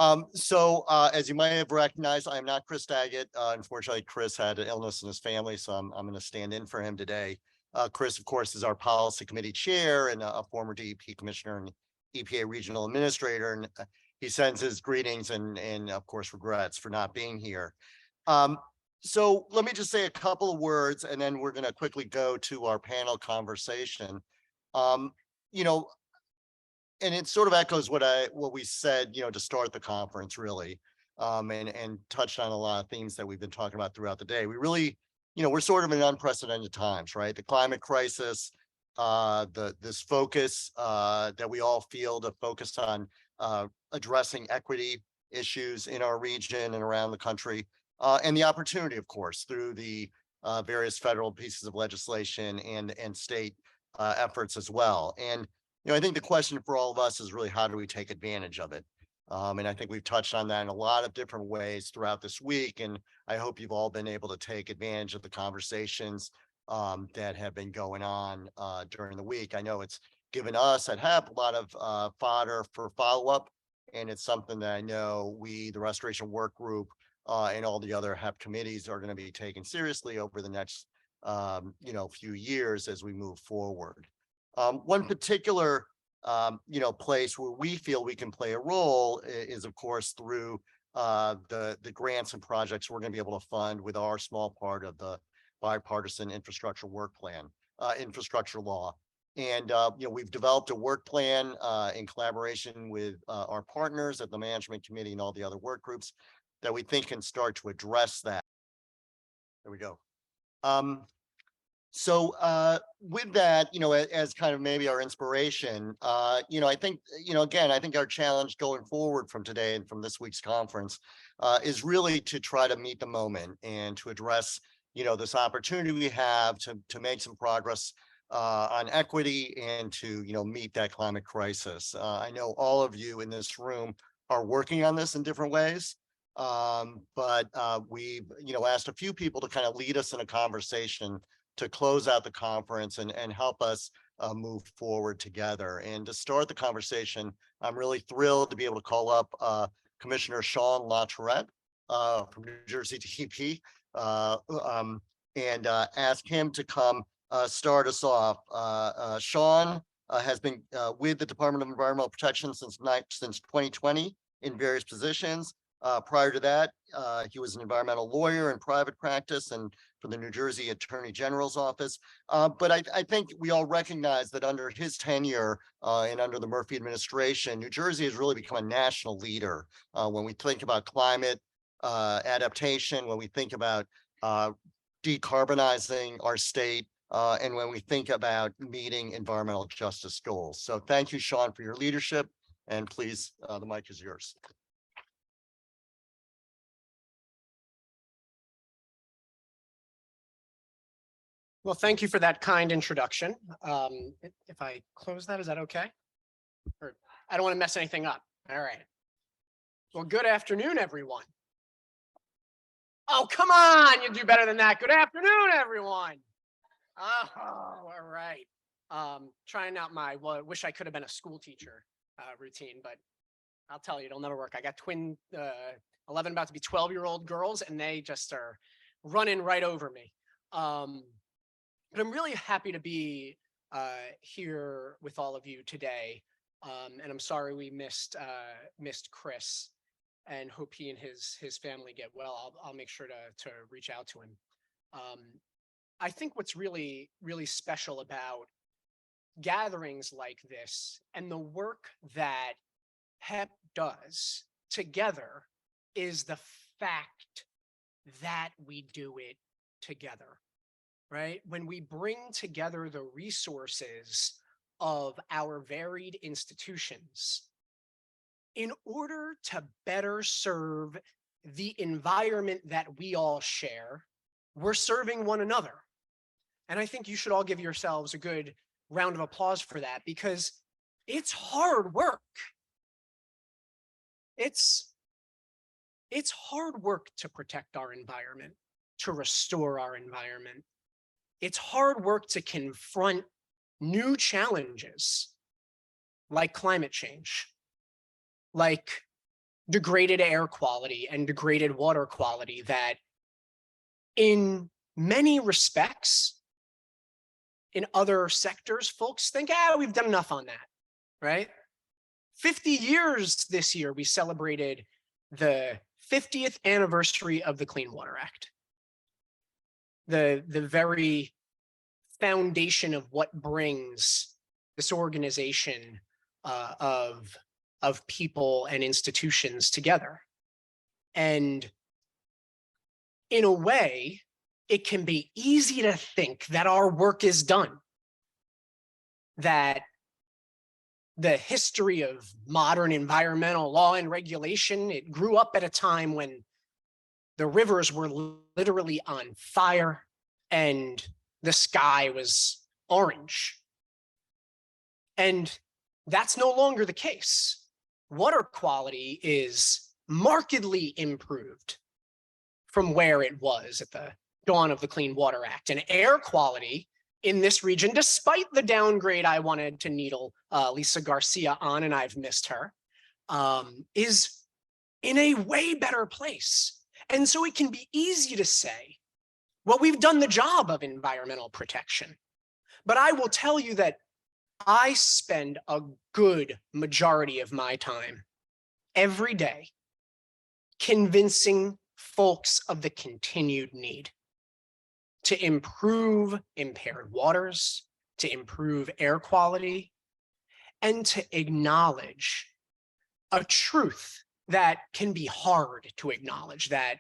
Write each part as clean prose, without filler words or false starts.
As you might have recognized, I am not Chris Daggett. Unfortunately, Chris had an illness in his family, so I'm going to stand in for him today. Chris, of course, is our policy committee chair and a former DEP commissioner and EPA regional administrator. And he sends his greetings and of course, regrets for not being here. So let me just say a couple of words, and then we're going to quickly go to our panel conversation. You know, and it sort of echoes what we said, to start the conference really, and touched on a lot of themes that we've been talking about throughout the day. We really, we're sort of in unprecedented times, right? The climate crisis, this focus that we all feel to focus on addressing equity issues in our region and around the country, and the opportunity, of course, through the various federal pieces of legislation and state efforts as well. And I think the question for all of us is really how do we take advantage of it? And I think we've touched on that in a lot of different ways throughout this week. And I hope you've all been able to take advantage of the conversations that have been going on during the week. I know it's given us at HEP a lot of fodder for follow-up. And it's something that I know we, the Restoration Work Group, and all the other HEP committees are going to be taking seriously over the next, few years as we move forward. One particular, place where we feel we can play a role is, of course, through the grants and projects we're going to be able to fund with our small part of the bipartisan infrastructure work plan, infrastructure law. And, we've developed a work plan in collaboration with our partners at the management committee and all the other work groups that we think can start to address that. There we go. With that, as kind of maybe our inspiration, I think, again, I think our challenge going forward from today and from this week's conference is really to try to meet the moment and to address, this opportunity we have to make some progress on equity and to, meet that climate crisis. I know all of you in this room are working on this in different ways. But we've, asked a few people to kind of lead us in a conversation to close out the conference and help us move forward together. And to start the conversation, I'm really thrilled to be able to call up Commissioner Sean LaTourette from New Jersey DEP and ask him to come start us off. Sean has been with the Department of Environmental Protection since 2020 in various positions. Prior to that, he was an environmental lawyer in private practice and for the New Jersey Attorney General's office. But I think we all recognize that under his tenure and under the Murphy administration, New Jersey has really become a national leader when we think about climate adaptation, when we think about decarbonizing our state, and when we think about meeting environmental justice goals. So thank you, Sean, for your leadership. And please, the mic is yours. Well, thank you for that kind introduction. If I close that, is that okay? Or I don't want to mess anything up. All right. Well, good afternoon, everyone. Oh, come on. You do better than that. Good afternoon, everyone. Oh, all right. Trying out my, well, I wish I could have been a school teacher routine, but I'll tell you, it'll never work. I got twin 11, about to be 12-year-old girls, and they just are running right over me. But I'm really happy to be here with all of you today. And I'm sorry we missed Chris, and hope he and his family get well. I'll make sure to reach out to him. I think what's really, really special about gatherings like this and the work that HEP does together is the fact that we do it together. Right? When we bring together the resources of our varied institutions in order to better serve the environment that we all share, we're serving one another. And I think you should all give yourselves a good round of applause for that, because it's hard work. It's hard work to protect our environment, to restore our environment. It's hard work to confront new challenges like climate change, like degraded air quality and degraded water quality that in many respects, in other sectors, folks think, we've done enough on that, right? 50 years this year, we celebrated the 50th anniversary of the Clean Water Act. The very foundation of what brings this organization of people and institutions together. And in a way, it can be easy to think that our work is done, that the history of modern environmental law and regulation, it grew up at a time when the rivers were literally on fire and the sky was orange. And that's no longer the case. Water quality is markedly improved from where it was at the dawn of the Clean Water Act. And air quality in this region, despite the downgrade I wanted to needle Lisa Garcia on, and I've missed her, is in a way better place. And so it can be easy to say, well, we've done the job of environmental protection. But I will tell you that I spend a good majority of my time every day convincing folks of the continued need to improve impaired waters, to improve air quality, and to acknowledge a truth that can be hard to acknowledge, that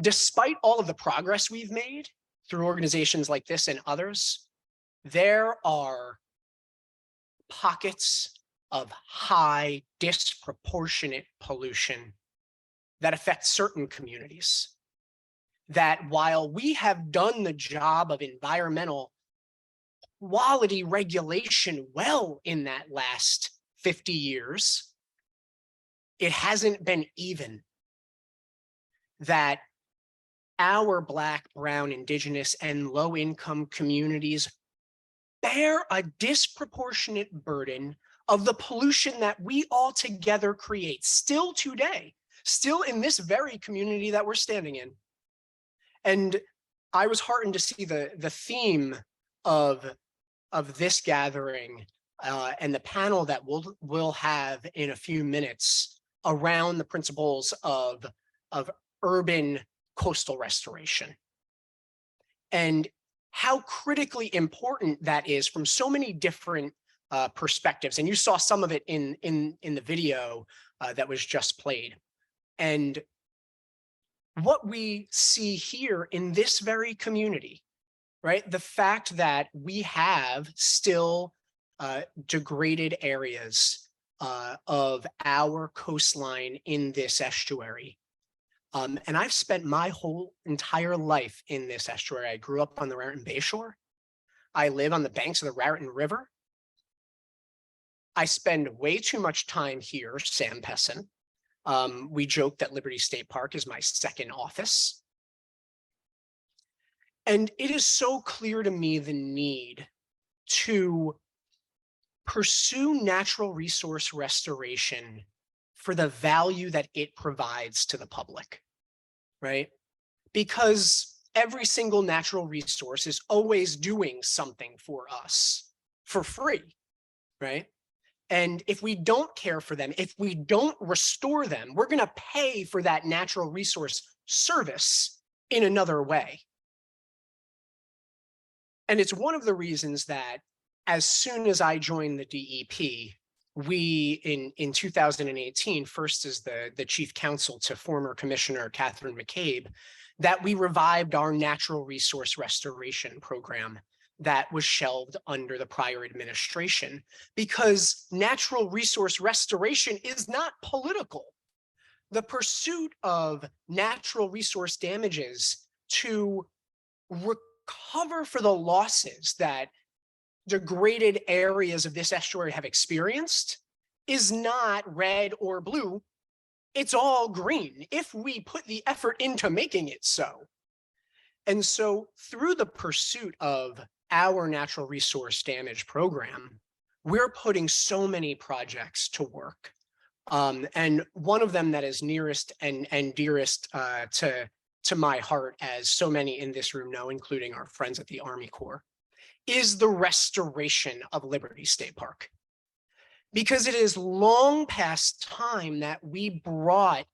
despite all of the progress we've made through organizations like this and others, there are pockets of high disproportionate pollution that affect certain communities. That while we have done the job of environmental quality regulation well in that last 50 years, it hasn't been even. That our Black, Brown, Indigenous, and low-income communities bear a disproportionate burden of the pollution that we all together create still today, still in this very community that we're standing in. And I was heartened to see the theme of this gathering and the panel that we'll have in a few minutes around the principles of urban coastal restoration, and how critically important that is from so many different perspectives. And you saw some of it in the video that was just played. And what we see here in this very community, right? The fact that we have still degraded areas of our coastline in this estuary. And I've spent my whole entire life in this estuary. I grew up on the Raritan Bayshore. I live on the banks of the Raritan River. I spend way too much time here, Sam Pessin. We joke that Liberty State Park is my second office. And it is so clear to me the need to pursue natural resource restoration for the value that it provides to the public, right? Because every single natural resource is always doing something for us for free, right? And if we don't care for them, if we don't restore them, we're going to pay for that natural resource service in another way. And it's one of the reasons that as soon as I joined the DEP, we in 2018, first as the chief counsel to former Commissioner Catherine McCabe, that we revived our natural resource restoration program that was shelved under the prior administration, because natural resource restoration is not political. The pursuit of natural resource damages to recover for the losses that degraded areas of this estuary have experienced is not red or blue. It's all green if we put the effort into making it so. And so through the pursuit of our natural resource damage program, we're putting so many projects to work And one of them that is nearest and dearest to my heart, as so many in this room know, including our friends at the Army Corps, is the restoration of Liberty State Park. Because it is long past time that we brought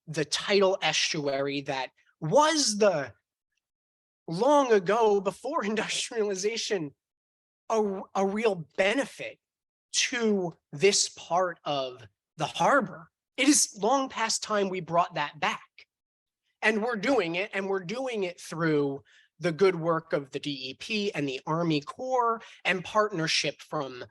the tidal estuary that was the long ago before industrialization a real benefit to this part of the harbor. It is long past time we brought that back. And we're doing it, and we're doing it through the good work of the DEP and the Army Corps and partnership from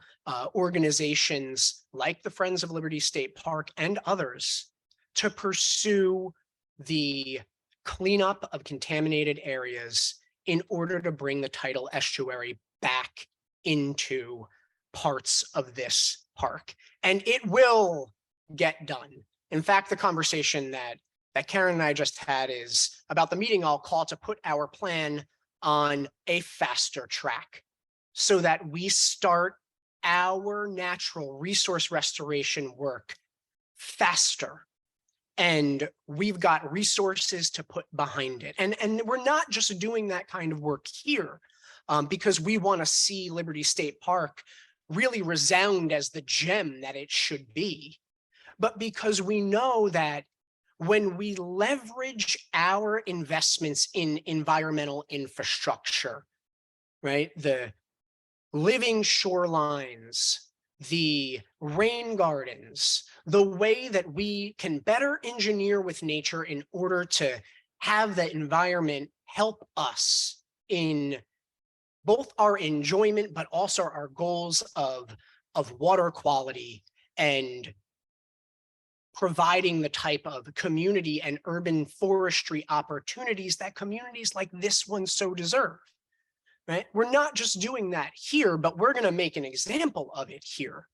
organizations like the Friends of Liberty State Park and others to pursue the cleanup of contaminated areas in order to bring the tidal estuary back into parts of this park. And it will get done. In fact, the conversation that Karen and I just had is about the meeting I'll call to put our plan on a faster track so that we start our natural resource restoration work faster. And we've got resources to put behind it. And we're not just doing that kind of work here because we want to see Liberty State Park really resound as the gem that it should be, but because we know that when we leverage our investments in environmental infrastructure, right? The living shorelines, the rain gardens, the way that we can better engineer with nature in order to have the environment help us in both our enjoyment, but also our goals of water quality and providing the type of community and urban forestry opportunities that communities like this one so deserve, right? We're not just doing that here, but we're going to make an example of it here.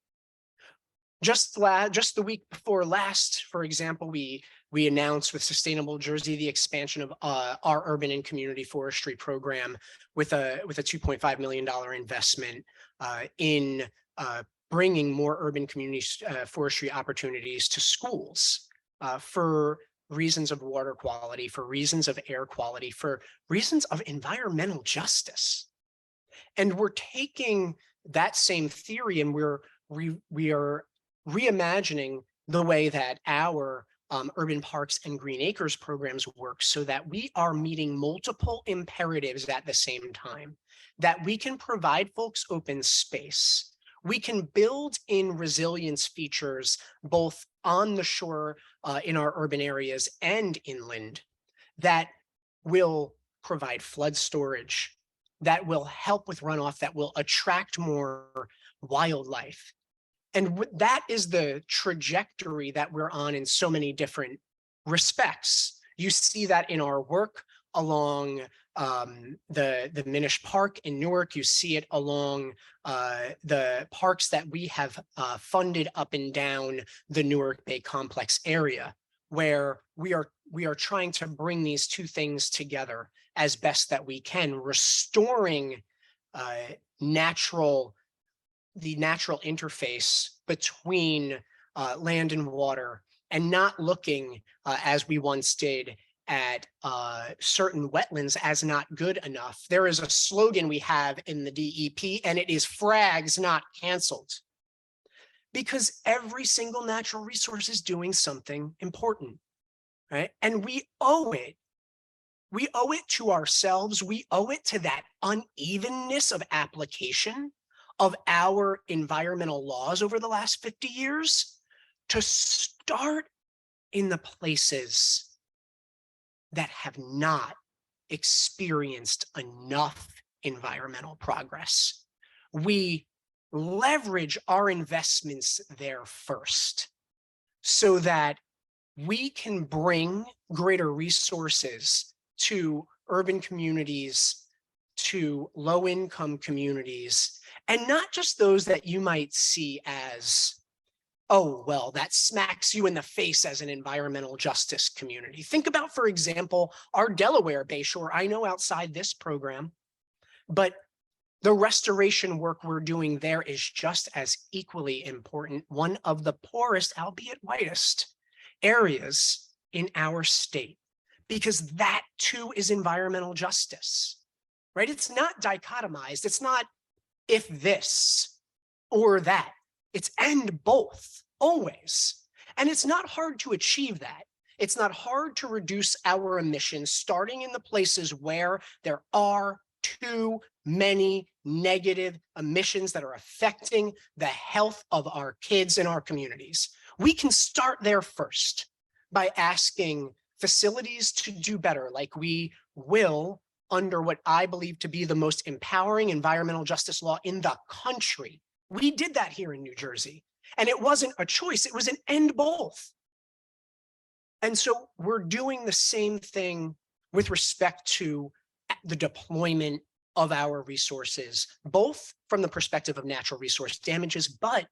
Just the week before last, for example, we announced with Sustainable Jersey the expansion of our urban and community forestry program with a $2.5 million investment in bringing more urban community forestry opportunities to schools for reasons of water quality, for reasons of air quality, for reasons of environmental justice. And we're taking that same theory and we are reimagining the way that our urban parks and green acres programs work so that we are meeting multiple imperatives at the same time, that we can provide folks open space. We can build in resilience features both on the shore in our urban areas and inland that will provide flood storage, that will help with runoff, that will attract more wildlife. And that is the trajectory that we're on in so many different respects. You see that in our work along the Minish Park in Newark. You see it along the parks that we have funded up and down the Newark Bay Complex area, where we are trying to bring these two things together as best that we can, restoring the natural interface between land and water, and not looking as we once did at certain wetlands as not good enough. There is a slogan we have in the DEP, and it is frags not canceled, because every single natural resource is doing something important, right? And we owe it. We owe it to ourselves. We owe it to that unevenness of application of our environmental laws over the last 50 years to start in the places that have not experienced enough environmental progress. We leverage our investments there first so that we can bring greater resources to urban communities, to low-income communities, and not just those that you might see as, oh, well, that smacks you in the face as an environmental justice community. Think about, for example, our Delaware Bayshore. I know outside this program, but The restoration work we're doing there is just as equally important, one of the poorest, albeit whitest, areas in our state, because that too is environmental justice, right? It's not dichotomized. It's not if this or that. It's and both, always. And it's not hard to achieve that. It's not hard to reduce our emissions, starting in the places where there are too many negative emissions that are affecting the health of our kids and our communities. We can start there first by asking facilities to do better, like we will under what I believe to be the most empowering environmental justice law in the country. We did that here in New Jersey, and it wasn't a choice, it was an and both. And so we're doing the same thing with respect to the deployment of our resources, both from the perspective of natural resource damages, but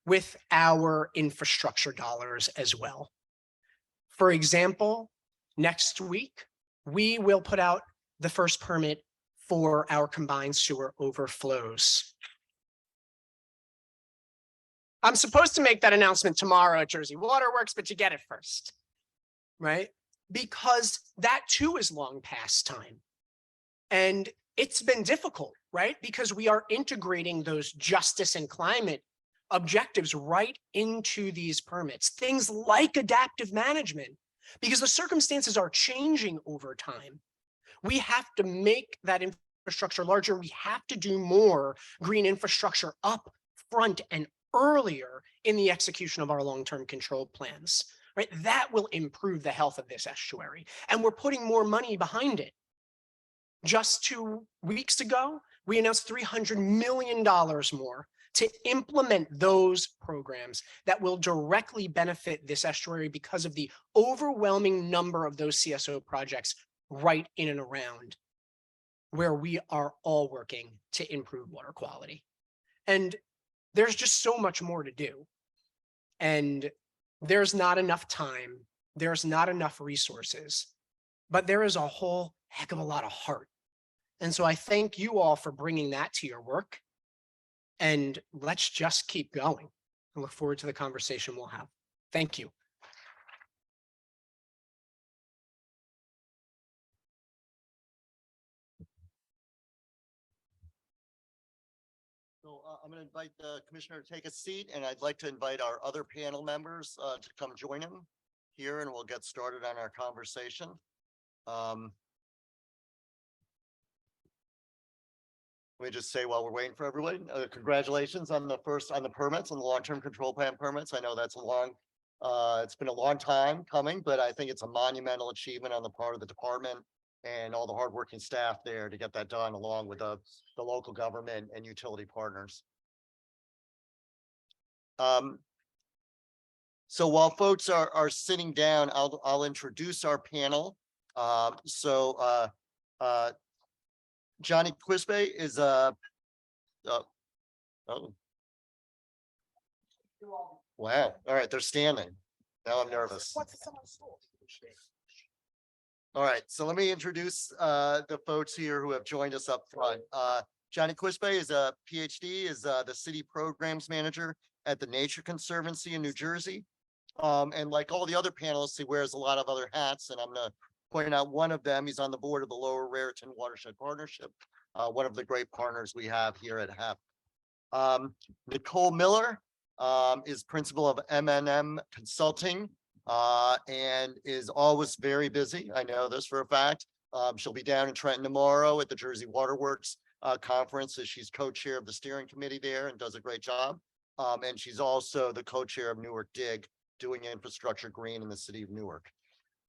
with our infrastructure dollars as well. For example, next week, we will put out the first permit for our combined sewer overflows. I'm supposed to make that announcement tomorrow at Jersey Waterworks, but you get it first, right? Because that too is long past time. And it's been difficult, right? Because we are integrating those justice and climate objectives right into these permits, things like adaptive management, because the circumstances are changing over time. We have to make that infrastructure larger. We have to do more green infrastructure up front and earlier in the execution of our long-term control plans, right? That will improve the health of this estuary. And we're putting more money behind it. Just 2 weeks ago, we announced $300 million more to implement those programs that will directly benefit this estuary because of the overwhelming number of those CSO projects right in and around where we are all working to improve water quality. And there's just so much more to do. And there's not enough time, there's not enough resources, but there is a whole heck of a lot of heart. And so I thank you all for bringing that to your work. And let's just keep going. I look forward to the conversation we'll have. Thank you. So I'm going to invite the commissioner to take a seat, and I'd like to invite our other panel members to come join him here, and we'll get started on our conversation. Let me just say while we're waiting for everybody, congratulations on the permits, on the long-term control plan permits. I know that's it's been a long time coming, but I think it's a monumental achievement on the part of the department and all the hardworking staff there to get that done, along with the local government and utility partners. So while folks are sitting down, I'll introduce our panel. Johnny Quispe is oh. Wow. All right, they're standing. Now I'm nervous. All right, so let me introduce the folks here who have joined us up front. Johnny Quispe is a PhD, is the city programs manager at the Nature Conservancy in New Jersey. And like all the other panelists, he wears a lot of other hats, and I'm going to point out one of them. He's on the board of the Lower Raritan Watershed Partnership, one of the great partners we have here at HEP. Nicole Miller is principal of M&M Consulting and is always very busy. I know this for a fact. She'll be down in Trenton tomorrow at the Jersey Waterworks conference, as she's co-chair of the steering committee there and does a great job. And she's also the co-chair of Newark DIG, doing infrastructure green in the city of Newark.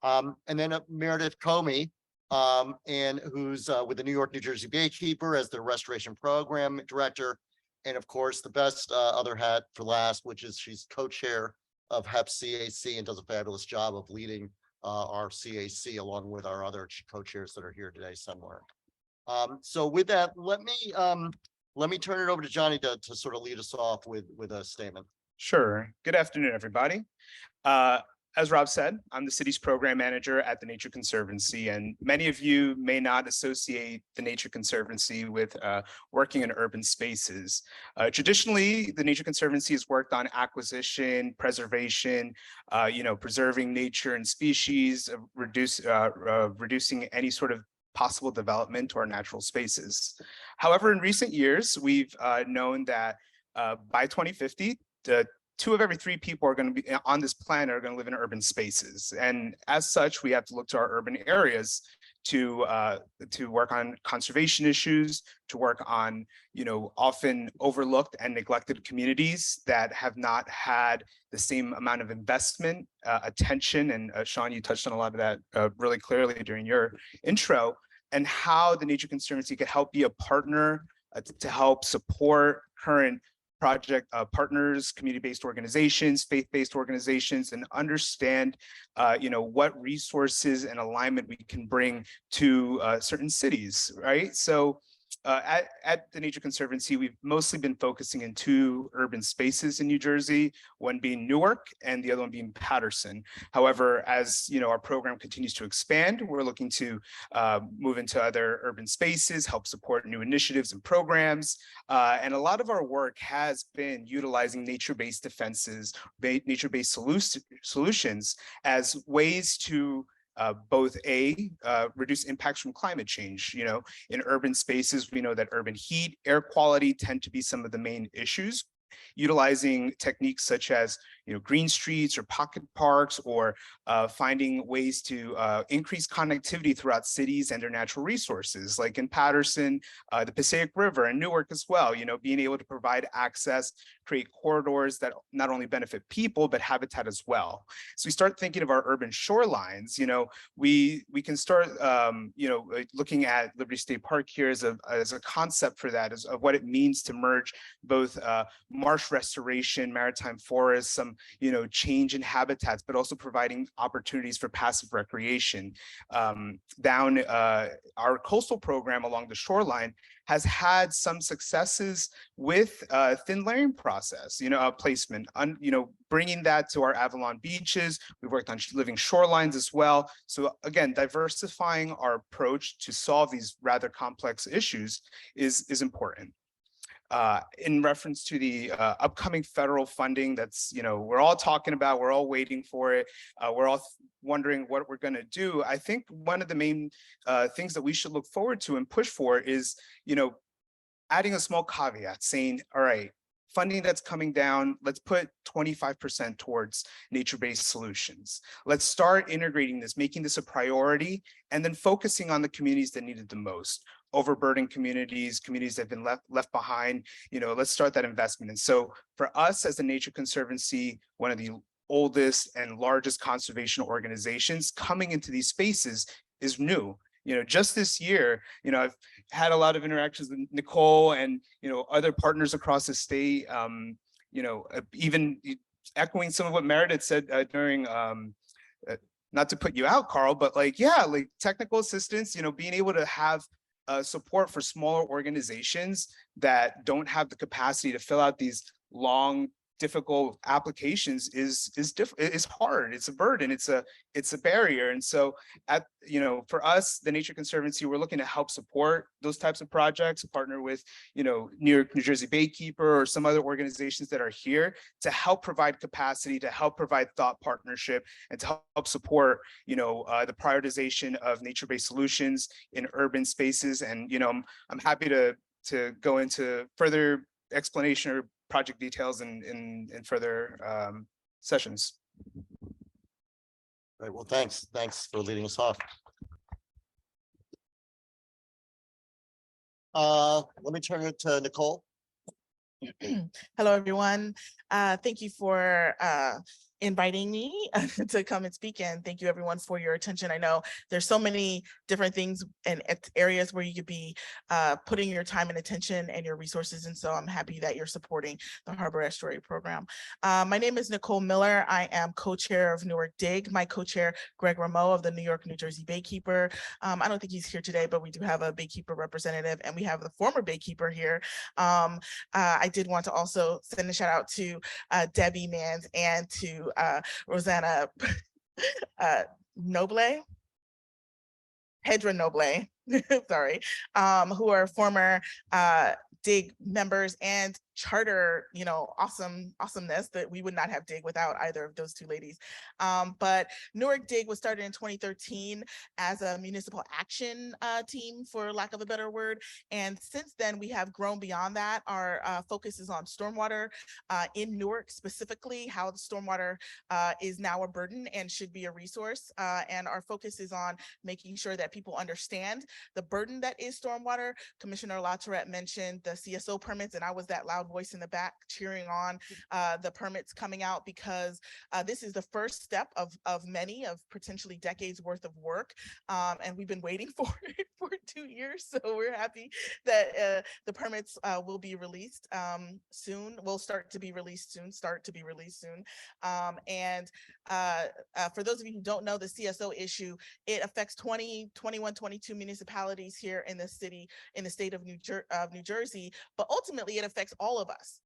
And then Meredith Comey, and who's with the New York, New Jersey Baykeeper as the restoration program director. And of course, the best other hat for last, which is she's co-chair of HEP CAC and does a fabulous job of leading our CAC along with our other co-chairs that are here today somewhere. So with that, let me turn it over to Johnny to sort of lead us off with a statement. Sure. Good afternoon, everybody. as Rob said, I'm the city's program manager at the Nature Conservancy, and many of you may not associate the Nature Conservancy with working in urban spaces. Traditionally, the Nature Conservancy has worked on acquisition, preservation, preserving nature and species, reducing any sort of possible development to our natural spaces. However, in recent years, we've known that by 2050, the 2 of every 3 people are going to be on this planet are going to live in urban spaces. And as such, we have to look to our urban areas to work on conservation issues, to work on, often overlooked and neglected communities that have not had the same amount of investment, attention. And Sean, you touched on a lot of that really clearly during your intro, and how the Nature Conservancy could help be a partner to help support current project partners, community-based organizations, faith-based organizations, and understand, what resources and alignment we can bring to certain cities, right? So at the Nature Conservancy, we've mostly been focusing in 2 urban spaces in New Jersey, one being Newark and the other one being Paterson. However, as our program continues to expand, we're looking to move into other urban spaces, help support new initiatives and programs. And a lot of our work has been utilizing nature-based defenses, nature-based solutions as ways to both reduce impacts from climate change. In urban spaces, we know that urban heat, air quality tend to be some of the main issues. Utilizing techniques such as green streets or pocket parks, or finding ways to increase connectivity throughout cities and their natural resources, like in Paterson, the Passaic River, and Newark as well. Being able to provide access, create corridors that not only benefit people but habitat as well. So we start thinking of our urban shorelines. We can start looking at Liberty State Park here as a concept for that, of what it means to merge both marsh restoration, maritime forests, some change in habitats, but also providing opportunities for passive recreation. Down our coastal program along the shoreline has had some successes with thin layering process, placement, bringing that to our Avalon beaches. We've worked on living shorelines as well. So again, diversifying our approach to solve these rather complex issues is important. In reference to the upcoming federal funding that's, we're all talking about, we're all waiting for it. We're all wondering what we're going to do. I think one of the main things that we should look forward to and push for is, adding a small caveat saying, all right, funding that's coming down, let's put 25% towards nature-based solutions. Let's start integrating this, making this a priority, and then focusing on the communities that need it the most. Overburdened communities that have been left behind. Let's start that investment. And so for us as the Nature Conservancy, one of the oldest and largest conservation organizations, coming into these spaces is new. Just this year, I've had a lot of interactions with Nicole and, other partners across the state, even echoing some of what Meredith said during, not to put you out, Carl, but technical assistance, being able to have support for smaller organizations that don't have the capacity to fill out these long, difficult applications is hard. It's a burden. It's a barrier. And so for us, the Nature Conservancy, we're looking to help support those types of projects, partner with, New York, New Jersey Baykeeper or some other organizations that are here to help provide capacity, to help provide thought partnership, and to help support, the prioritization of nature-based solutions in urban spaces. And, I'm happy to go into further explanation or project details in further sessions. Right. Well, thanks for leading us off. Let me turn it to Nicole. Hello, everyone. Thank you for inviting me to come and speak, and thank you everyone for your attention. I know there's so many different things and areas where you could be putting your time and attention and your resources, and so I'm happy that you're supporting the Harbor Estuary Program. My name is Nicole Miller. I am co-chair of Newark DIG. My co-chair, Greg Rameau of the New York, New Jersey Baykeeper. I don't think he's here today, but we do have a Baykeeper representative, and we have the former Baykeeper here. I did want to also send a shout out to Debbie Mans and to Rosanna Noble, Pedra Noble, sorry, who are former DIG members and charter, awesomeness that we would not have DIG without either of those two ladies. But Newark DIG was started in 2013 as a municipal action team, for lack of a better word. And since then, we have grown beyond that. Our focus is on stormwater in Newark, specifically how the stormwater is now a burden and should be a resource. And our focus is on making sure that people understand the burden that is stormwater. Commissioner LaTourette mentioned the CSO permits, and I was that loud voice in the back cheering on the permits coming out, because this is the first step of many, of potentially decades worth of work. And we've been waiting for it for 2 years. So we're happy that the permits will be released soon. Will start to be released soon. And for those of you who don't know the CSO issue, it affects 21, 22 municipalities here in the city, in the state of New Jersey, but ultimately it affects all of us.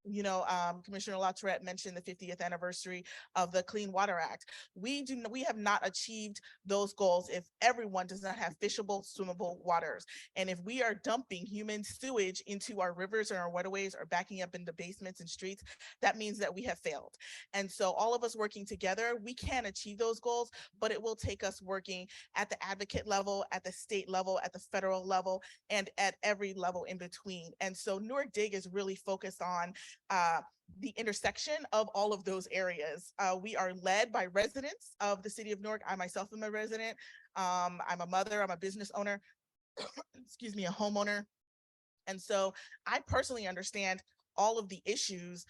Commissioner LaTourette mentioned the 50th anniversary of the Clean Water Act. We have not achieved those goals if everyone does not have fishable, swimmable waters. And if we are dumping human sewage into our rivers or our waterways, or backing up into basements and streets, that means that we have failed. And so all of us working together, we can achieve those goals, but it will take us working at the advocate level, at the state level, at the federal level, and at every level in between. And so Newark DIG is really focused on the intersection of all of those areas. We are led by residents of the city of Newark. I myself am a resident. I'm a mother, I'm a business owner, excuse me, a homeowner. And so I personally understand all of the issues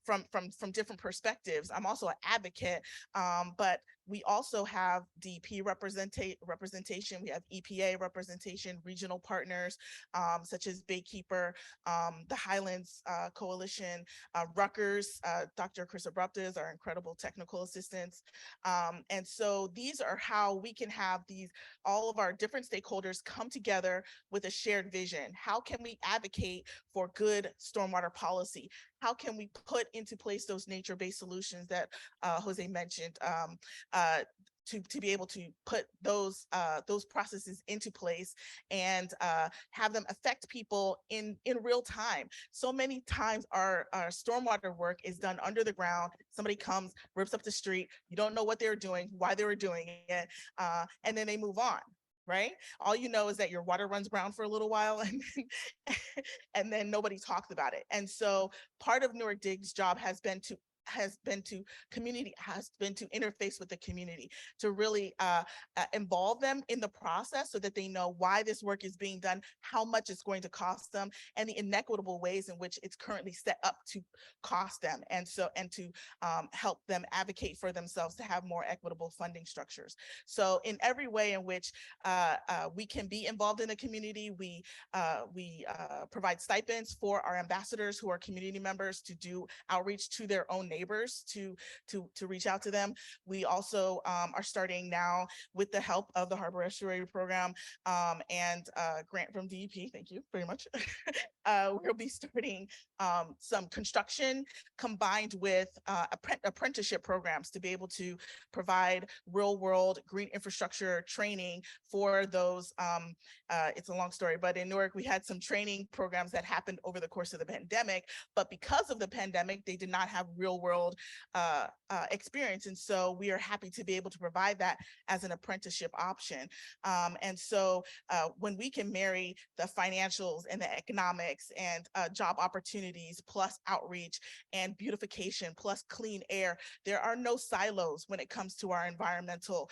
from different perspectives. I'm also an advocate, but we also have DEP representation. We have EPA representation, regional partners such as Baykeeper, the Highlands Coalition, Rutgers, Dr. Chris Abrupta is our incredible technical assistants. And so these are how we can have all of our different stakeholders come together with a shared vision. How can we advocate for good stormwater policy? How can we put into place those nature-based solutions that Jose mentioned, to be able to put those processes into place and have them affect people in real time. So many times our stormwater work is done under the ground. Somebody comes, rips up the street. You don't know what they're doing, why they were doing it, and then they move on. Right? All you know is that your water runs brown for a little while and then nobody talks about it. And so part of Newark DIG's job has been to interface with the community, to really involve them in the process so that they know why this work is being done, how much it's going to cost them, and the inequitable ways in which it's currently set up to cost them, and to help them advocate for themselves to have more equitable funding structures. So in every way in which we can be involved in the community, we provide stipends for our ambassadors who are community members to do outreach to their own neighbors, to reach out to them. We also are starting now, with the help of the Harbor Estuary Program and grant from DEP, thank you very much. We'll be starting some construction combined with apprenticeship programs to be able to provide real world green infrastructure training for those. It's a long story, but in Newark, we had some training programs that happened over the course of the pandemic, but because of the pandemic, they did not have real world experience. And so we are happy to be able to provide that as an apprenticeship option. And so when we can marry the financials and the economics and job opportunities plus outreach and beautification plus clean air, there are no silos when it comes to our environmental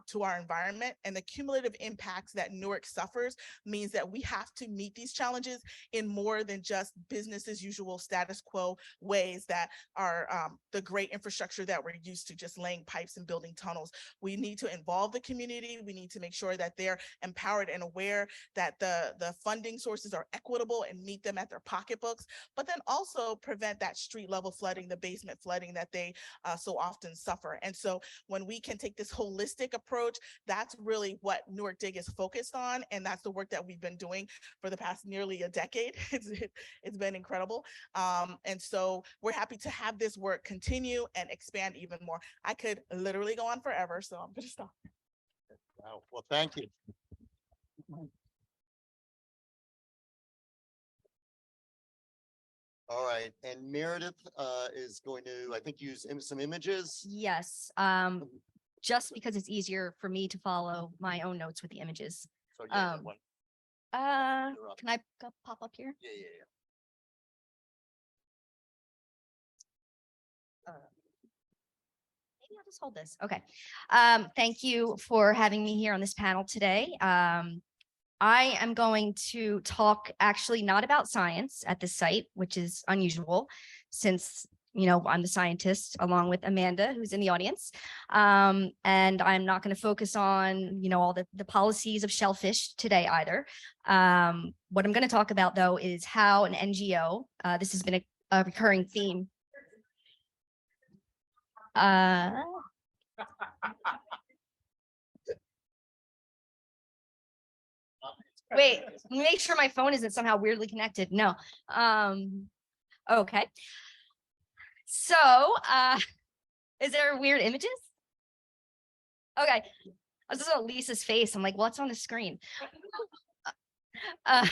to our environment, and the cumulative impacts that Newark suffers means that we have to meet these challenges in more than just business as usual status quo ways that are the great infrastructure that we're used to, just laying pipes and building tunnels. We need to involve the community. We need to make sure that they're empowered and aware that the funding sources are equitable and meet them at their pocketbooks, but then also prevent that street level flooding, the basement flooding that they so often suffer. And so when we can take this holistic approach, that's really what Newark DIG is focused on. And that's the work that we've been doing for the past nearly a decade. It's been incredible. And so we're happy to have this work continue and expand even more. I could literally go on forever, so I'm gonna stop. Wow. Well, thank you. All right, and Meredith is going to, I think, use some images. Yes, just because it's easier for me to follow my own notes with the images. So yeah, that Um, one. You're up. Can I pop up here? Yeah. Maybe I'll just hold this. Okay. Thank you for having me here on this panel today. I am going to talk actually not about science at this site, which is unusual since, you know, I'm the scientist along with Amanda, who's in the audience. And I'm not going to focus on, you know, all the policies of shellfish today either. What I'm going to talk about, though, is how an NGO, this has been a recurring theme. Wait, make sure my phone isn't somehow weirdly connected. No. Okay. So, is there weird images? Okay. I was just on Lisa's face. I'm like, what's on the screen? One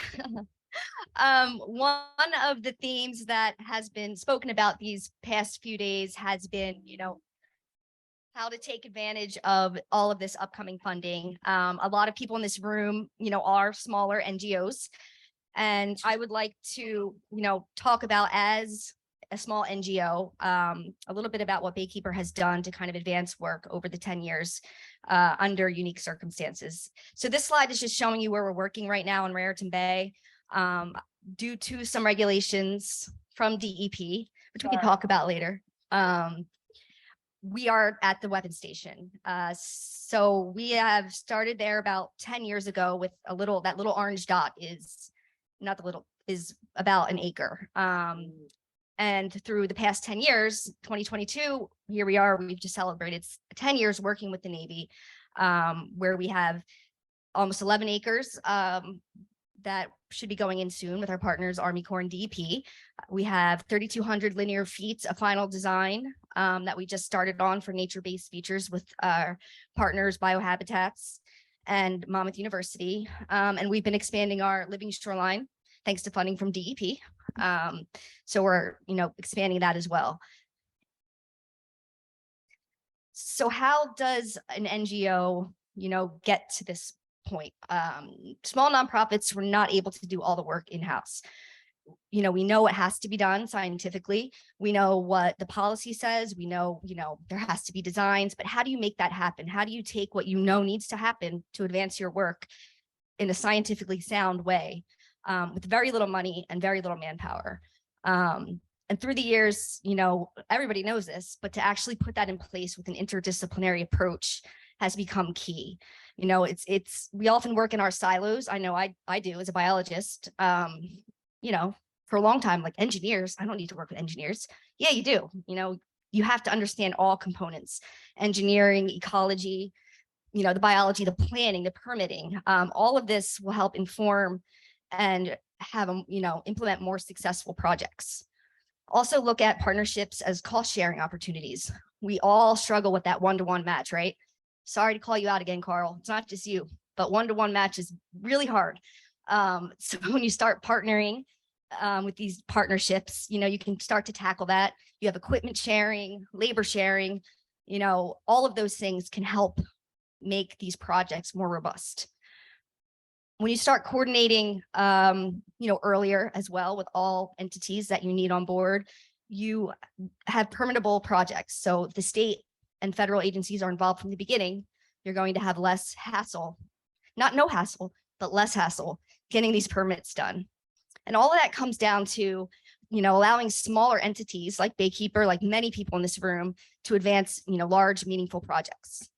of the themes that has been spoken about these past few days has been, you know, how to take advantage of all of this upcoming funding. A lot of people in this room, you know, are smaller NGOs. And I would like to, you know, talk about, as a small NGO, a little bit about what Baykeeper has done to kind of advance work over the 10 years under unique circumstances. So this slide is just showing you where we're working right now in Raritan Bay. Due to some regulations from DEP, which we can talk about later. We are at the weapons station. So we have started there about 10 years ago with that little orange dot is about an acre. And through the past 10 years, 2022, here we are, we've just celebrated 10 years working with the Navy, where we have almost 11 acres that should be going in soon with our partners, Army Corps and DEP. We have 3,200 linear feet of final design that we just started on for nature-based features with our partners, Biohabitats and Monmouth University. And we've been expanding our living shoreline thanks to funding from DEP. So we're, you know, expanding that as well. So how does an NGO, you know, get to this point? Small nonprofits were not able to do all the work in-house. You know, we know what has to be done scientifically. We know what the policy says. We know, you know, there has to be designs, but how do you make that happen? How do you take what you know needs to happen to advance your work in a scientifically sound way, with very little money and very little manpower? And through the years, you know, everybody knows this, but to actually put that in place with an interdisciplinary approach has become key. You know, we often work in our silos. I know I do as a biologist. You know, for a long time, like engineers, I don't need to work with engineers. Yeah, you do. You know, you have to understand all components, engineering, ecology, you know, the biology, the planning, the permitting. All of this will help inform and have them, you know, implement more successful projects. Also look at partnerships as cost sharing opportunities. We all struggle with that one-to-one match, right? Sorry to call you out again, Carl. It's not just you, but one-to-one match is really hard. So when you start partnering with these partnerships, you know, you can start to tackle that. You have equipment sharing, labor sharing, you know, all of those things can help make these projects more robust. When you start coordinating, you know, earlier as well with all entities that you need on board, you have permittable projects. So if the state and federal agencies are involved from the beginning, you're going to have less hassle, not no hassle, but less hassle getting these permits done. And all of that comes down to, you know, allowing smaller entities like Baykeeper, like many people in this room, to advance, you know, large, meaningful projects.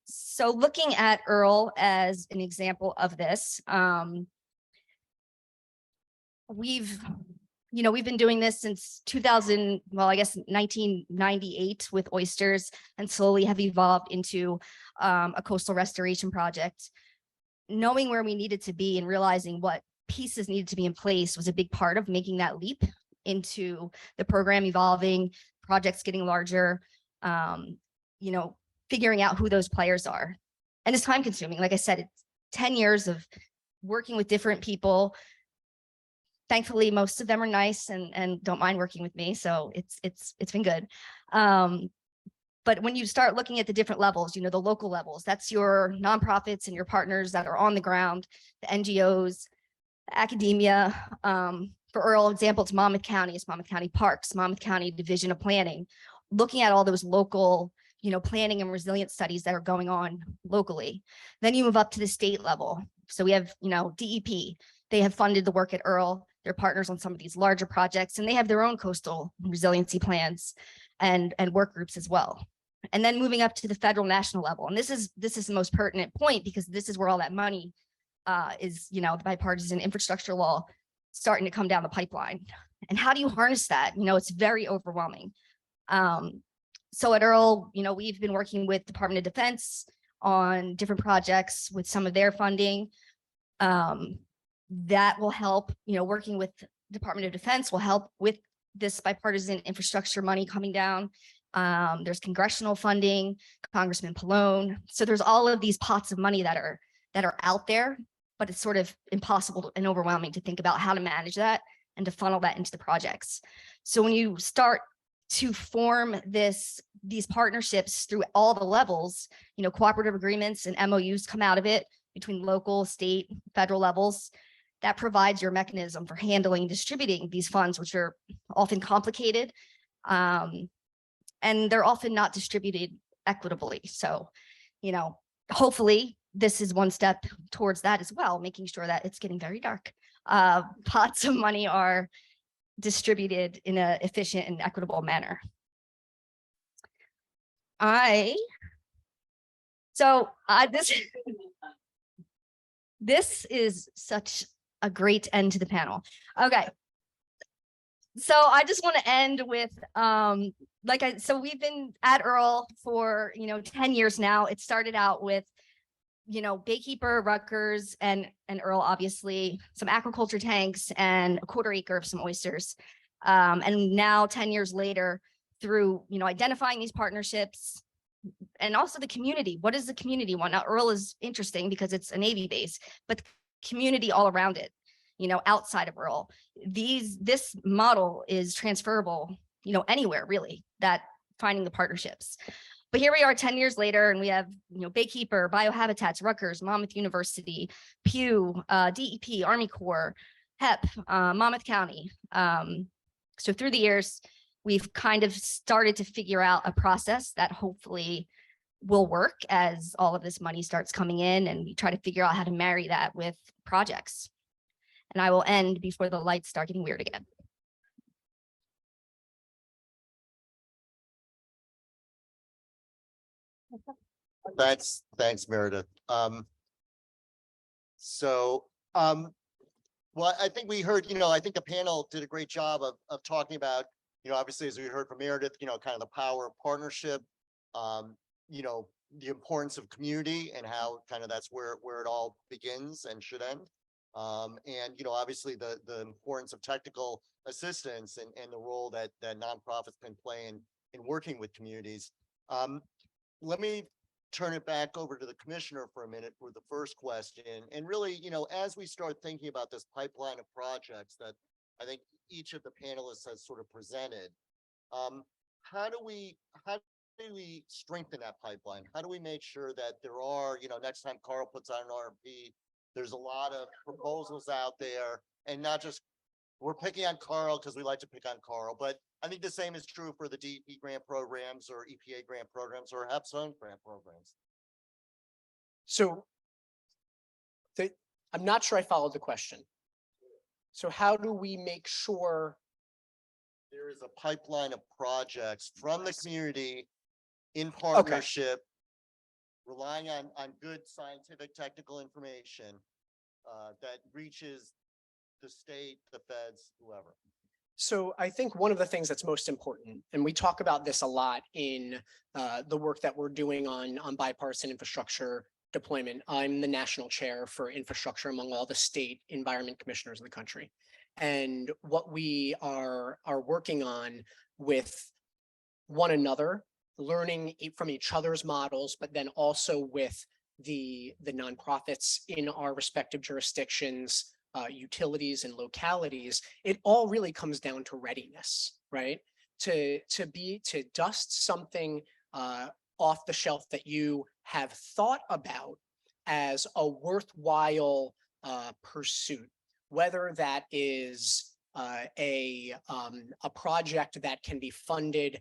So looking at Earl as an example of this, we've been doing this since 2000, well, I guess 1998 with oysters, and slowly have evolved into a coastal restoration project. Knowing where we needed to be and realizing what pieces needed to be in place was a big part of making that leap into the program evolving, projects getting larger, you know, figuring out who those players are. And it's time consuming. Like I said, it's 10 years of working with different people. Thankfully, most of them are nice and don't mind working with me. So it's been good. But when you start looking at the different levels, you know, the local levels, that's your nonprofits and your partners that are on the ground, the NGOs, the academia. For Earl, example, it's Monmouth County, it's Monmouth County Parks, Monmouth County Division of Planning, looking at all those local, you know, planning and resilience studies that are going on locally. Then you move up to the state level. So we have, you know, DEP, they have funded the work at Earl. They're partners on some of these larger projects, and they have their own coastal resiliency plans and work groups as well. And then moving up to the federal national level. And this is the most pertinent point, because this is where all that money is, you know, the bipartisan infrastructure law starting to come down the pipeline. And how do you harness that? You know, it's very overwhelming. So at Earl, you know, we've been working with Department of Defense on different projects with some of their funding. That will help, you know, working with Department of Defense will help with this bipartisan infrastructure money coming down. There's congressional funding, Congressman Pallone. So there's all of these pots of money that are out there, but it's sort of impossible and overwhelming to think about how to manage that and to funnel that into the projects. So when you start to form these partnerships through all the levels, you know, cooperative agreements and MOUs come out of it between local, state, federal levels. That provides your mechanism for handling, distributing these funds, which are often complicated. And they're often not distributed equitably. So, you know, hopefully this is one step towards that as well, making sure that it's getting very dark. Pots of money are distributed in an efficient and equitable manner. This is such a great end to the panel. Okay. So I just want to end with, so we've been at Earl for, you know, 10 years now. It started out with, you know, Baykeeper, Rutgers, and Earl, obviously, some aquaculture tanks and a 1/4 acre of some oysters. And now 10 years later, through, you know, identifying these partnerships and also the community. What does the community want? Now, Earl is interesting because it's a Navy base, but the community all around it, you know, outside of Earl. This model is transferable, you know, anywhere really, that finding the partnerships. But here we are 10 years later, and we have, you know, Baykeeper, Biohabitats, Rutgers, Monmouth University, Pew, DEP, Army Corps, HEP, Monmouth County. So through the years, we've kind of started to figure out a process that hopefully will work as all of this money starts coming in, and we try to figure out how to marry that with projects. And I will end before the lights start getting weird again. Thanks, Meredith. Well, I think we heard, you know, I think the panel did a great job of talking about, you know, obviously, as we heard from Meredith, you know, kind of the power of partnership, you know, the importance of community and how kind of that's where it all begins and should end. And, you know, obviously the importance of technical assistance and the role that nonprofits can play in working with communities. Let me turn it back over to the commissioner for a minute for the first question. And really, you know, as we start thinking about this pipeline of projects that I think each of the panelists has sort of presented, how do we strengthen that pipeline? How do we make sure that there are, you know, next time Carl puts out an RFP, there's a lot of proposals out there, and not just we're picking on Carl because we like to pick on Carl, but I think the same is true for the DEP grant programs or EPA grant programs or HEP's own grant programs. So I'm not sure I followed the question. So how do we make sure there is a pipeline of projects from the community in partnership, relying on good scientific, technical information that reaches the state, the feds, whoever? So I think one of the things that's most important, and we talk about this a lot in the work that we're doing on bipartisan infrastructure deployment. I'm the national chair for infrastructure among all the state environment commissioners in the country. And what we are working on with one another, learning from each other's models, but then also with the nonprofits in our respective jurisdictions, utilities and localities, it all really comes down to readiness, right? To dust something off the shelf that you have thought about as a worthwhile pursuit, whether that is a project that can be funded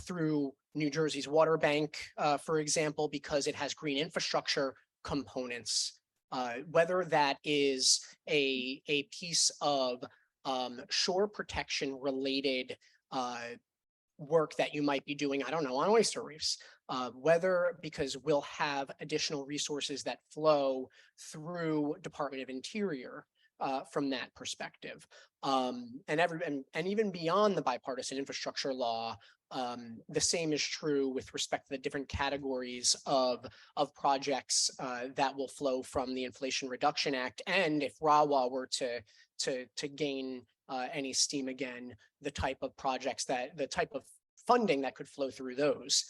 through New Jersey's water bank, for example, because it has green infrastructure components, whether that is a piece of shore protection related work that you might be doing, I don't know, on oyster reefs, whether because we'll have additional resources that flow through Department of Interior from that perspective. And even beyond the bipartisan infrastructure law, the same is true with respect to the different categories of projects that will flow from the Inflation Reduction Act. And if RAWA were to gain any steam again, the type of projects the type of funding that could flow through those.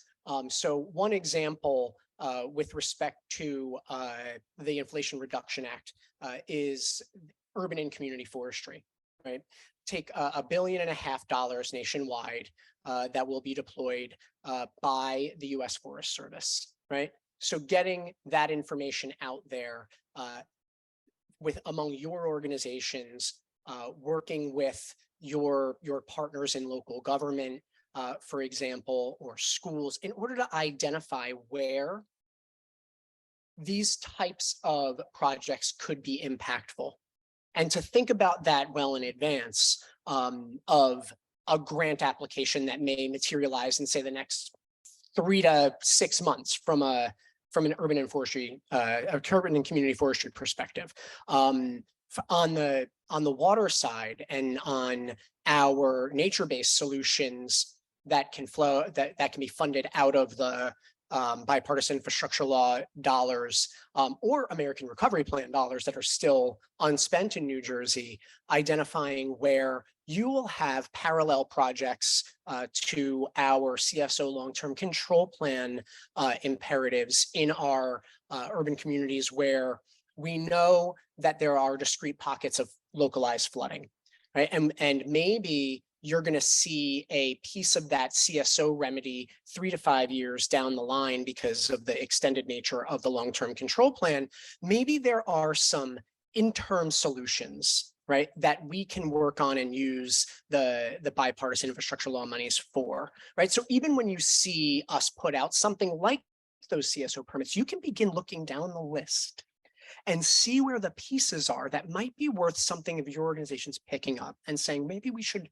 So one example with respect to the Inflation Reduction Act is urban and community forestry, right? Take $1.5 billion nationwide that will be deployed by the U.S. Forest Service, right? So getting that information out there among your organizations, working with your partners in local government, for example, or schools, in order to identify where these types of projects could be impactful. And to think about that well in advance of a grant application that may materialize in, say, the next 3 to 6 months from an urban and forestry, urban and community forestry perspective. On the water side and on our nature-based solutions that can flow, that can be funded out of the bipartisan infrastructure law dollars or American Recovery Plan dollars that are still unspent in New Jersey, identifying where you will have parallel projects to our CSO long-term control plan imperatives in our urban communities where we know that there are discrete pockets of localized flooding, right? And maybe you're going to see a piece of that CSO remedy 3 to 5 years down the line because of the extended nature of the long-term control plan. Maybe there are some interim solutions, right, that we can work on and use the bipartisan infrastructure law monies for, right? So even when you see us put out something like those CSO permits, you can begin looking down the list and see where the pieces are that might be worth something of your organization's picking up and saying, maybe we should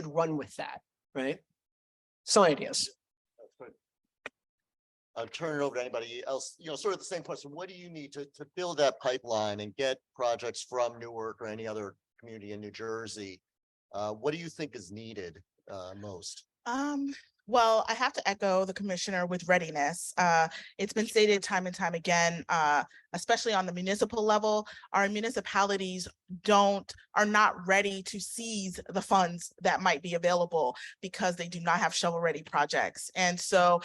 run with that, right? Some ideas. I'll turn it over to anybody else, sort of the same question. What do you need to build that pipeline and get projects from Newark or any other community in New Jersey? What do you think is needed most? Well, I have to echo the commissioner with readiness. It's been stated time and time again, especially on the municipal level, our municipalities are not ready to seize the funds that might be available because they do not have shovel-ready projects. And so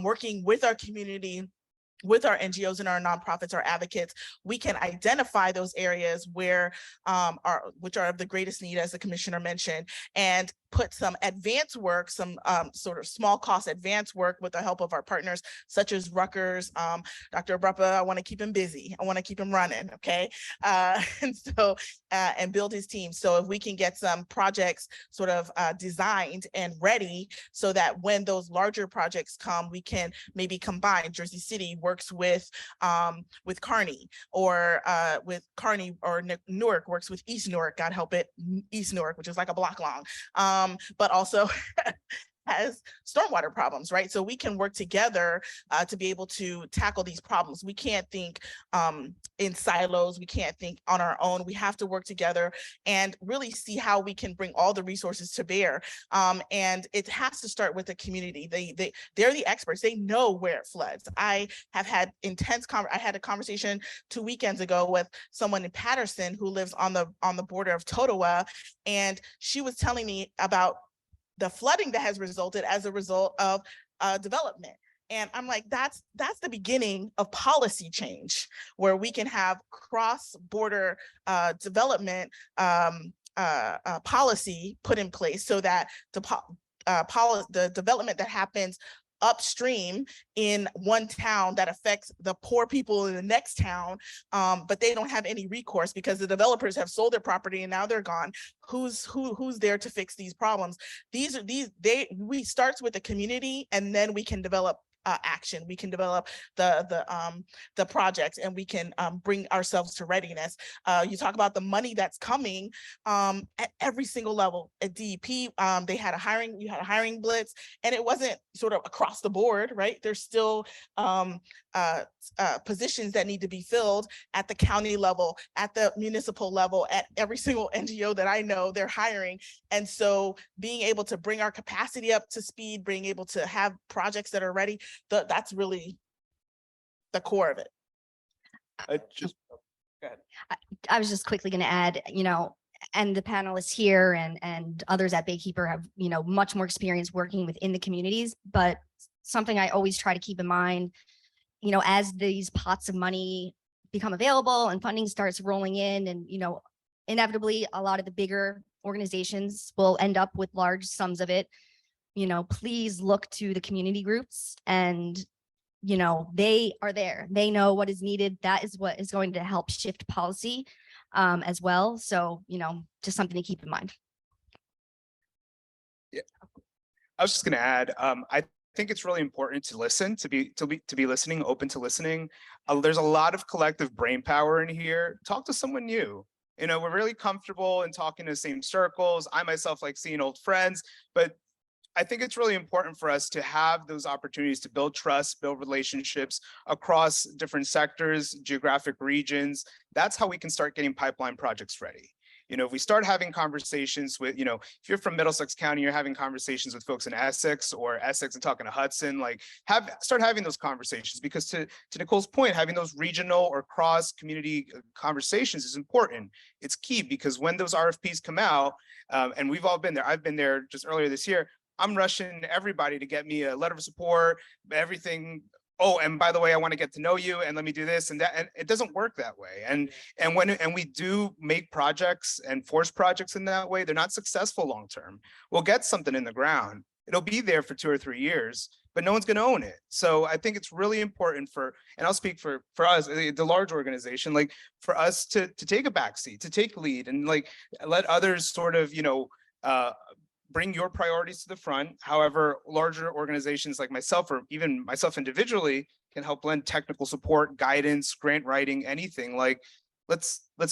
working with our community, with our NGOs and our nonprofits, our advocates, we can identify those areas which are of the greatest need, as the commissioner mentioned, and put some advanced work, some sort of small cost advanced work with the help of our partners, such as Rutgers. Dr. Abrapa, I want to keep him busy. I want to keep him running, okay? And build his team. So if we can get some projects sort of designed and ready so that when those larger projects come, we can maybe combine. Jersey City works with Kearney, or Newark works with East Newark, God help it, East Newark, which is like a block long. But also has stormwater problems, right? So we can work together to be able to tackle these problems. We can't think in silos. We can't think on our own. We have to work together and really see how we can bring all the resources to bear. And it has to start with the community. They're the experts. They know where it floods. I have had I had a conversation 2 weekends ago with someone in Patterson who lives on the border of Totowa, and she was telling me about the flooding that has resulted as a result of development. And I'm like, that's the beginning of policy change, where we can have cross-border development policy put in place so that the development that happens upstream in one town that affects the poor people in the next town, but they don't have any recourse because the developers have sold their property and now they're gone. Who's there to fix these problems? We starts with the community, and then we can develop action. We can develop the projects, and we can bring ourselves to readiness. You talk about the money that's coming at every single level. At DEP, you had a hiring blitz, and it wasn't sort of across the board, right? There's still positions that need to be filled at the county level, at the municipal level, at every single NGO that I know they're hiring. And so being able to bring our capacity up to speed, being able to have projects that are ready, that's really the core of it. I was just quickly going to add, and the panelists here and others at Baykeeper have, much more experience working within the communities, but something I always try to keep in mind, as these pots of money become available and funding starts rolling in, and, inevitably a lot of the bigger organizations will end up with large sums of it. Please look to the community groups, and, they are there. They know what is needed. That is what is going to help shift policy as well. So, just something to keep in mind. Yeah, I was just going to add, I think it's really important to listen, to be listening, open to listening. There's a lot of collective brain power in here. Talk to someone new. We're really comfortable in talking to the same circles. I myself like seeing old friends, but I think it's really important for us to have those opportunities to build trust, build relationships across different sectors, geographic regions. That's how we can start getting pipeline projects ready. If we start having conversations with, if you're from Middlesex County, you're having conversations with folks in Essex and talking to Hudson, start having those conversations, because to Nicole's point, having those regional or cross community conversations is important. It's key, because when those RFPs come out, and we've all been there, I've been there just earlier this year, I'm rushing everybody to get me a letter of support, everything. Oh, and by the way, I want to get to know you, and let me do this and that. And it doesn't work that way. And when we do make projects and force projects in that way, they're not successful long term. We'll get something in the ground. It'll be there for 2 or 3 years, but no one's going to own it. So I think it's really important and I'll speak for us, the large organization, for us to take a backseat, to take lead, and let others sort of, bring your priorities to the front. However, larger organizations like myself, or even myself individually, can help lend technical support, guidance, grant writing, anything. Let's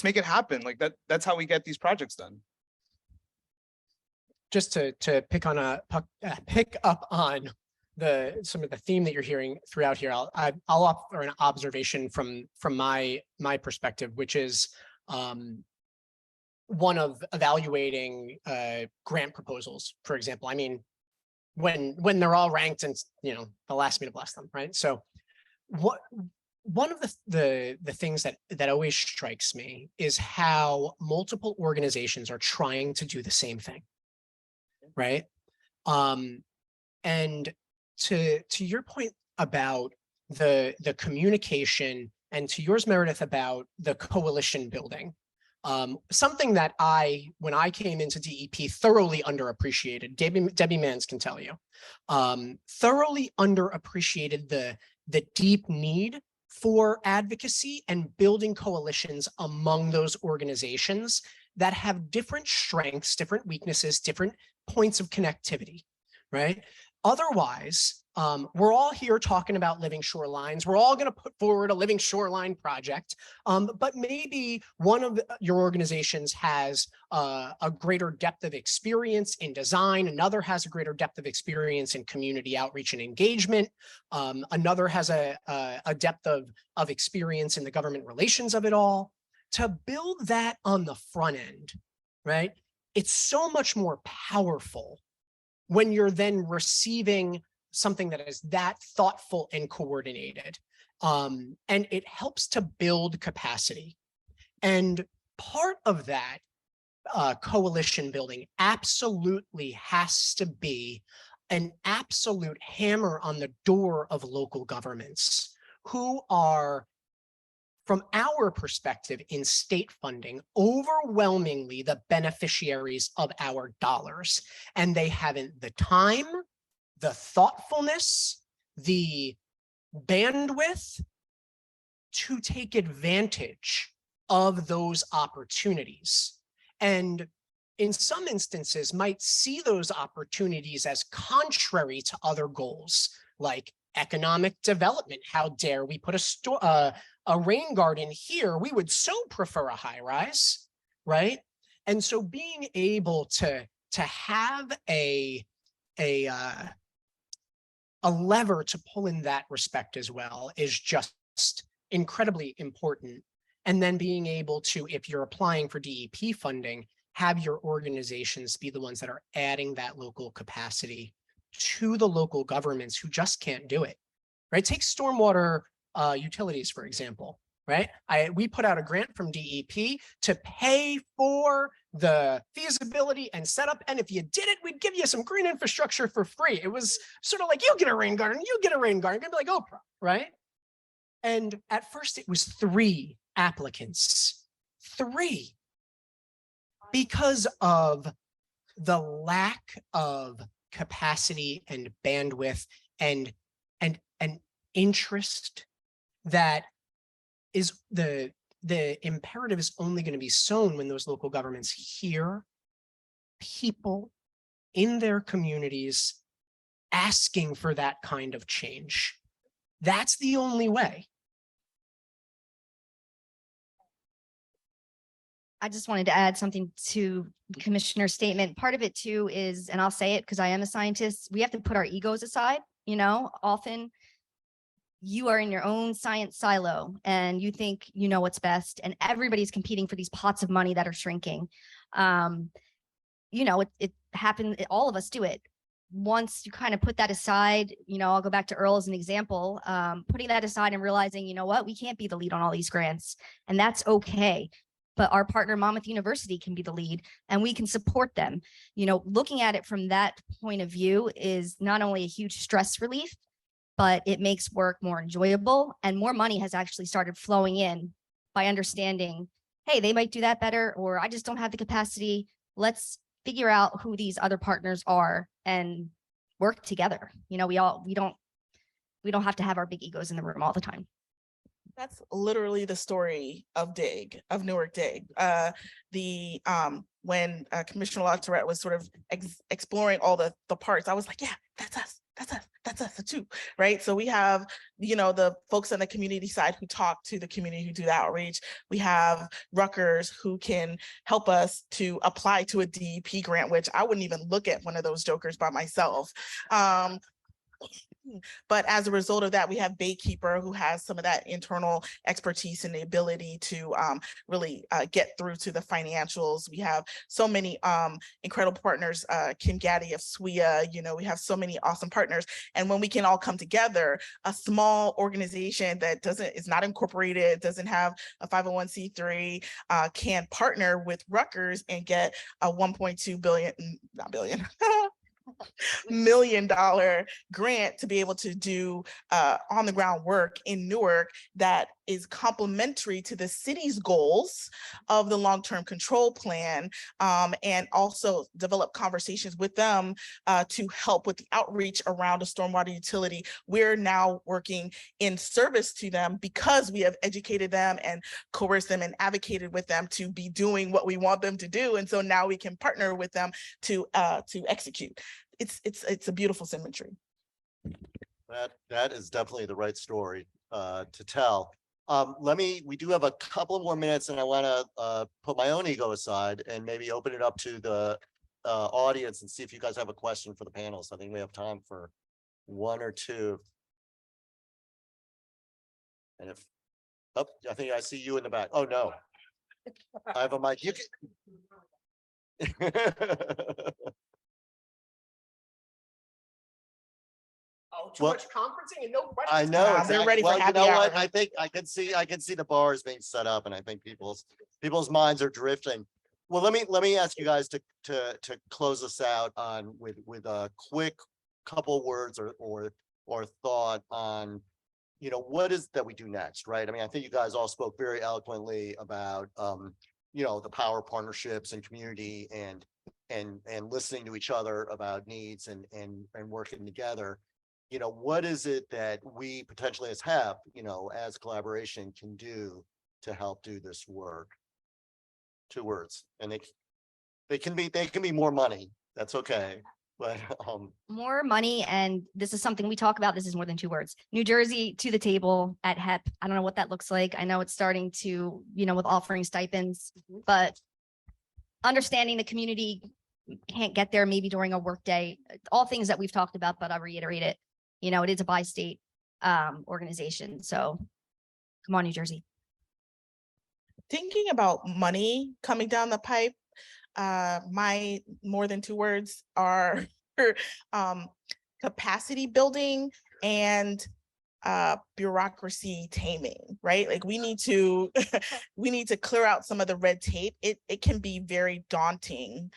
make it happen. That's how we get these projects done. Just to pick up on some of the theme that you're hearing throughout here, I'll offer an observation from my perspective, which is one of evaluating grant proposals, for example. I mean, when they're all ranked, and the last me to bless them, right? So one of the things that always strikes me is how multiple organizations are trying to do the same thing, right? And to your point about the communication, and to yours, Meredith, about the coalition building, something that when I came into DEP, thoroughly underappreciated. Debbie Mans can tell you, thoroughly underappreciated the deep need for advocacy and building coalitions among those organizations that have different strengths, different weaknesses, different points of connectivity, right? Otherwise, We're all here talking about living shorelines. We're all going to put forward a living shoreline project, but maybe one of your organizations has a greater depth of experience in design. Another has a greater depth of experience in community outreach and engagement. Another has a depth of experience in the government relations of it all. To build that on the front end, right? It's so much more powerful when you're then receiving something that is that thoughtful and coordinated. And it helps to build capacity. And part of that coalition building absolutely has to be an absolute hammer on the door of local governments who are, from our perspective in state funding, overwhelmingly the beneficiaries of our dollars. And they haven't the time, the thoughtfulness, the bandwidth to take advantage of those opportunities. And in some instances might see those opportunities as contrary to other goals, like economic development. How dare we put a rain garden here? We would so prefer a high rise, right? And so being able to have a lever to pull in that respect as well is just incredibly important. And then being able to, if you're applying for DEP funding, have your organizations be the ones that are adding that local capacity to the local governments who just can't do it, right? Take stormwater utilities, for example, right? We put out a grant from DEP to pay for the feasibility and setup. And if you did it, we'd give you some green infrastructure for free. It was sort of like, you get a rain garden, you get a rain garden, gonna be like Oprah, right? And at first it was 3 applicants, 3, because of the lack of capacity and bandwidth and interest that is the imperative is only going to be sown when those local governments hear people in their communities asking for that kind of change. That's the only way. I just wanted to add something to Commissioner's statement. Part of it too is, and I'll say it because I am a scientist, we have to put our egos aside. You know, often you are in your own science silo and you think you know what's best, and everybody's competing for these pots of money that are shrinking. You know, it happens, all of us do it. Once you kind of put that aside, you know, I'll go back to Earl as an example, putting that aside and realizing, you know what, we can't be the lead on all these grants, and that's okay. But our partner Monmouth University can be the lead and we can support them. You know, looking at it from that point of view is not only a huge stress relief, but it makes work more enjoyable, and more money has actually started flowing in by understanding, hey, they might do that better, or I just don't have the capacity. Let's figure out who these other partners are and work together. You know, we don't have to have our big egos in the room all the time. That's literally the story of DIG, of Newark DIG. When Commissioner LaTourette was sort of exploring all the parts, I was like, yeah, that's us too, right? So we have, you know, the folks on the community side who talk to the community, who do the outreach. We have Rutgers who can help us to apply to a DEP grant, which I wouldn't even look at one of those jokers by myself. But as a result of that, we have Baykeeper, who has some of that internal expertise and the ability to really get through to the financials. We have so many incredible partners, Kim Gaddy of SWIA, you know, we have so many awesome partners. And when we can all come together, a small organization that is not incorporated, doesn't have a 501c3, can partner with Rutgers and get a $1.2 million grant to be able to do on the ground work in Newark that is complementary to the city's goals of the long-term control plan, and also develop conversations with them to help with the outreach around a stormwater utility. We're now working in service to them because we have educated them and coerced them and advocated with them to be doing what we want them to do. And so now we can partner with them to execute. It's a beautiful symmetry. That is definitely the right story to tell. We do have a couple more minutes and I want to put my own ego aside and maybe open it up to the audience and see if you guys have a question for the panelists. I think we have time for one or two. And if, oh, I think I see you in the back. Oh, no. I have a mic. You can. Oh, too Well, much conferencing and no questions. I know. They're exactly. ready for Well, you happy know what? hour. I think I can see the bars being set up and I think people's minds are drifting. Well, let me ask you guys to close us out on with a quick couple words or thought on, you know, what is that we do next, right? I mean, I think you guys all spoke very eloquently about you know, the power of partnerships and community and listening to each other about needs and working together. You know, what is it that we potentially as HEP, you know, as collaboration can do to help do this work? 2 words, and they can be more money. That's okay, but More money, and this is something we talk about. This is more than 2 words. New Jersey to the table at HEP. I don't know what that looks like. I know it's starting to, you know, with offering stipends, but understanding the community can't get there maybe during a work day. All things that we've talked about, but I'll reiterate it. You know, it is a bi-state organization. So come on, New Jersey. Thinking about money coming down the pipe, my more than 2 words are capacity building and bureaucracy taming, right? Like we need to we need to clear out some of the red tape. It can be very daunting,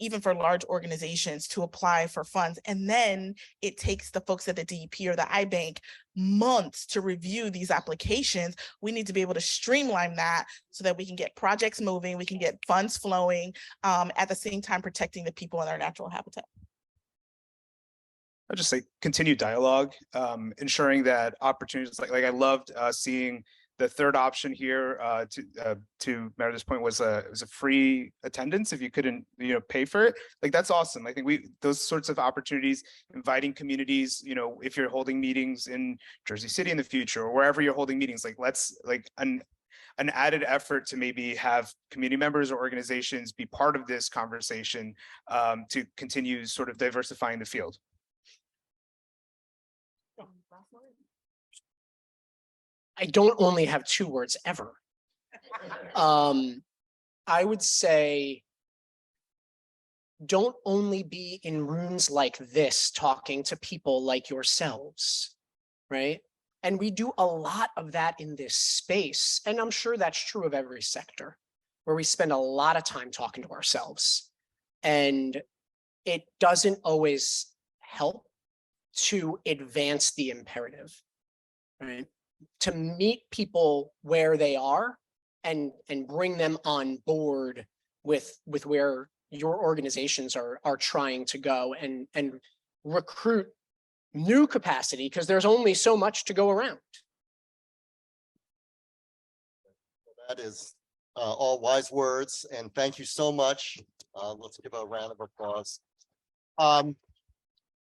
even for large organizations to apply for funds. And then it takes the folks at the DEP or the iBank months to review these applications. We need to be able to streamline that so that we can get projects moving, we can get funds flowing, at the same time protecting the people in their natural habitat. I'll just say continued dialogue, ensuring that opportunities like I loved seeing the third option here to Meredith's point was it was a free attendance if you couldn't, you know, pay for it. Like that's awesome. I think those sorts of opportunities, inviting communities, you know, if you're holding meetings in Jersey City in the future or wherever you're holding meetings, like let's like an added effort to maybe have community members or organizations be part of this conversation to continue sort of diversifying the field. I don't only have 2 words ever. I would say, don't only be in rooms like this talking to people like yourselves, right? And we do a lot of that in this space. And I'm sure that's true of every sector, where we spend a lot of time talking to ourselves. And it doesn't always help to advance the imperative, right? To meet people where they are and bring them on board with where your organizations are trying to go and recruit new capacity, because there's only so much to go around. that is all wise words, and thank you so much. Let's give a round of applause.